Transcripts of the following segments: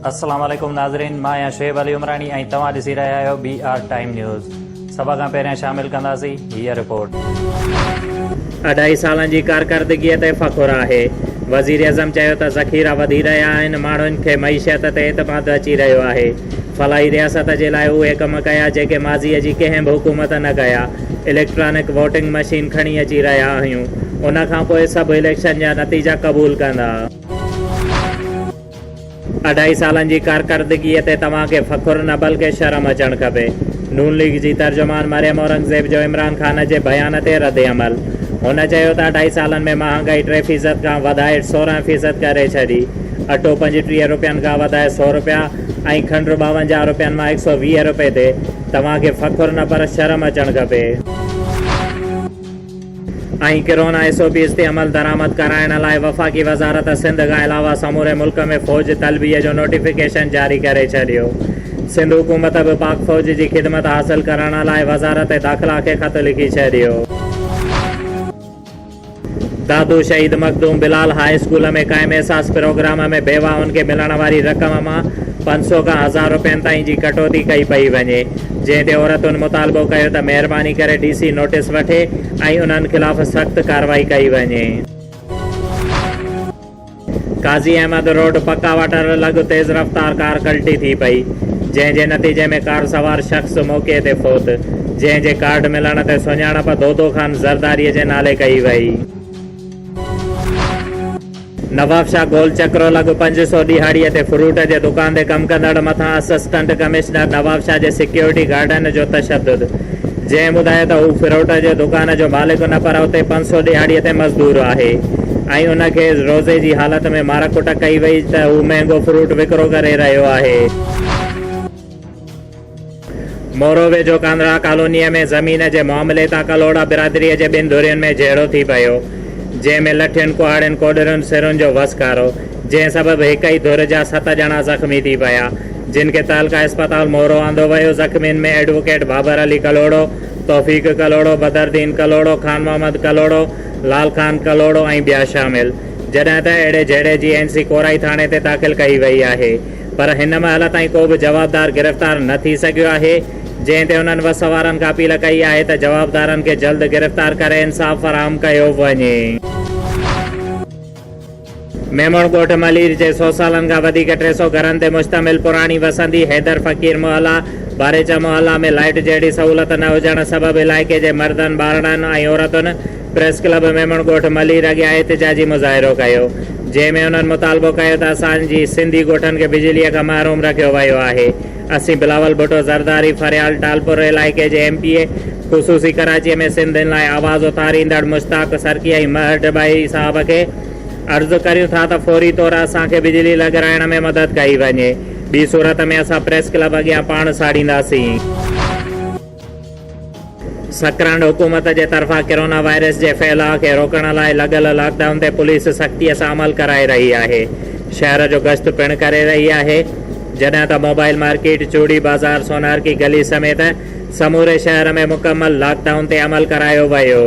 अस्सलाम वालेकुम नाज़रीन, मां आहियां शुएब अली उमरानी ऐं तव्हां ॾिसी रहिया आहियो BR टाइम न्यूज़। सभ खां पहिरियां शामिल कंदासीं हीअ रिपोर्ट। 2.5 सालनि जी कारकर्दगीअ ते फ़ख़ुरु आहे। वज़ीर अज़म चयो त ज़ख़ीरा वधी रहिया आहिनि, माण्हुनि खे मईशत ते एतमाद अची रहियो आहे। फलाही रियासत जे लाइ उहे कम कया जेके माज़ीअ जी कंहिं बि हुकूमत न कया। इलेक्ट्रॉनिक वोटिंग मशीन खणी अची रहिया आहियूं, उन खां पोइ सभु इलेक्शन जा नतीजा क़बूल कंदा। 2.5 सालनि जी कारकर्दगीअ ते तव्हांखे फ़ख़ुरु न बल्कि शर्म अचणु खपे। नून लीग जी तर्जुमान मरियम औरंगज़ेब जो इमरान खान जे बयान ते रद्द अमल। हुन चयो त 2.5 सालनि में महांगाई 3% खां वधाए 16% करे छॾी। अटो 35 रुपयनि खां वधाए 100 रुपया ऐं खंडु 52 रुपयनि मां 120 रुपए ते। तव्हांखे फ़ख़ुरु न पर शर्म अचणु खपे। ऐं किरोना SOPs ते अमल दरामद कराइण लाइ वफ़ाक़ी वज़ारत सिंध खां अलावा समूरे मुल्क में फ़ौज तलबीअ जो नोटिफिकेशन जारी करे छॾियो। सिंध हुकूमत बि पाक फ़ौज जी ख़िदमत हासिल करण लाइ वज़ारत दाख़िला खे ख़त लिखी छॾियो। दादू शहीद मखदूम बिलाल हाई स्कूल में क़ाइम एहसास प्रोग्राम में बेवाउनि खे मिलण वारी रक़म मां 500 खां 1000 रुपयनि ताईं जी कटौती कई पई वञे, जंहिं ते औरतुनि मुतालबो कयो त महिरबानी करे DC नोटिस वठे ऐं उन्हनि ख़िलाफ़ सख़्त कार्रवाई कई वञे। काज़ी अहमद रोड पक्का वाटर लॻ तेज़ रफ़्तार कार कल्टी थी पई, जंहिं जे नतीजे में कार सवार शख़्स मौक़े ते फ़ौत, जंहिं जे कार्ड मिलण ते सुञाणप दोदो ख़ान ज़रदारीअ जे नाले कई वई। नवाबशाह गोल चक्रो लॻ 500 ॾिहाड़ीअ ते फ्रूट जे दुकान ते कमु कंदड़ मथां असिस्टेंट कमिश्नर नवाबशाह जे सिक्योरिटी गार्डन जो तशद्दुद, जंहिं ॿुधायो त हू फ्रूट जे दुकान जो मालिक न पर उते 500 ॾिहाड़ीअ ते मज़दूर आहे ऐं उनखे रोज़े जी हालत में मारकुट कई वई त हू महांगो फ्रूट विकिरो करे रहियो आहे। मोरोवे जो कांदरा कॉलोनीअ में ज़मीन जे मामले तां कलोड़ा बिरादरीअ जे 2 धुरियुनि में झेड़ो थी पियो, जंहिं में लठियुनि कुहाड़ियुनि कोडरुनि सिरुनि जो वसकारो, जंहिं सबबि हिक ई धुर जा 7 ॼणा ज़ख़्मी थी पिया, जिन खे तहलका अस्पताल मोरो आंदो वियो। ज़ख़्मियुनि में एडवोकेट बाबर अली कलोड़ो, तौफ़ीक़ कलोड़ो, बदरदीन कलोड़ो, खान मोहम्मद कलोड़ो, लाल खान कलोड़ो ऐं ॿिया शामिल, जॾहिं त अहिड़े झेड़े जी NC कोराई थाणे ते दाख़िल कई वई आहे, पर हिन महिल ताईं को बि जवाबदार गिरफ़्तार न थी सघियो आहे, जंहिं ते उन्हनि वसवारनि खां अपील कई आहे त जवाबदारनि खे जल्द गिरफ़्तार करे इंसाफ़ फ़राहम कयो वञे। मेमणकोट मलीर जे 100 सालनि खां वधीक 300 घरनि ते मुश्तमिल पुराणी वसंदी हैदर फ़कीर मोहल्ला बारेचा मोहल्ला में लाइट जहिड़ी सहूलियत न हुजण सबबि इलाइक़े जे मर्दनि ॿारनि ऐं औरतुनि प्रेस क्लब मेमणकोट मलीर अॻियां एहतिजाजी मुज़ाहिरो कयो, जंहिं में उन्हनि मुतालबो कयो त असांजी सिंधी ॻोठनि खे बिजलीअ खां महरूम रखियो वियो आहे। असीं बिलावल भुट्टो ज़रदारी फरियाल टालपुर इलाइक़े जे MPA ख़ुसूसी कराचीअ में सिंधियुनि लाइ आवाज़ उथारींदड़ मुश्ताक सरकी ऐं महर भाई साहब खे अर्ज़ु करियूं था त फौरी तौर असांखे बिजली लॻाइण में मदद कई वञे, ॿी सूरत में असां प्रेस क्लब अॻियां पाण साड़ींदासीं। सकरंड हुकूमत जे तरफ़ां कोरोना वायरस जे फैलाव खे रोकण लाइ लॻल लॉकडाउन ते पुलिस सख़्तीअ सां अमल कराए रही आहे, शहर जो गश्त पिणु करे रही आहे, जॾहिं त मोबाइल मार्केट, चूड़ी बाज़ार, सोनार की गली समेत समूरे शहर में मुकमल लॉकडाउन ते अमल करायो वियो।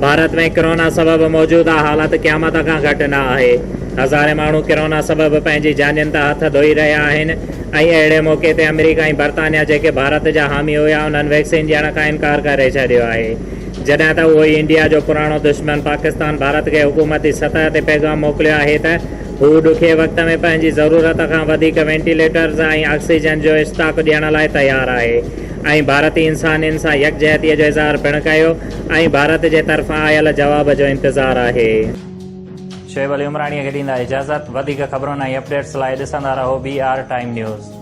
भारत में कोरोना सबबि मौजूदा हालत क़यामत खां घटि न आहे। हज़ारे माण्हू कोरोना सबबि पंहिंजी जानियुनि तां हथ धोई रहिया आहिनि ऐं अहिड़े मौक़े ते अमेरिका ऐं बर्तानिया जेके भारत जा हामी हुया उन्हनि वैक्सीन ॾियण खां इनकार करे छॾियो आहे, जॾहिं त उहो इंडिया जो पुराणो दुश्मन पाकिस्तान भारत खे हुकूमती सतह ते पैगाम मोकिलियो आहे त हू ॾुखे वक़्त में पंहिंजी ज़रूरत खां वधीक वेंटिलेटर्स ऐं ऑक्सीजन जो स्टॉक ॾियण लाइ तयारु आहे ऐं भारती इंसानियुनि सां यकजहतीअ जो इज़हार पिणु कयो ऐं भारत जे तरफ़ां आयल जवाब जो इंतज़ारु आहे। शुएब अली उमराणीअ खे ॾींदा इजाज़त। वधीक ख़बरुनि ऐं अपडेट्स लाइ ॾिसंदा रहो BR टाइम न्यूज़।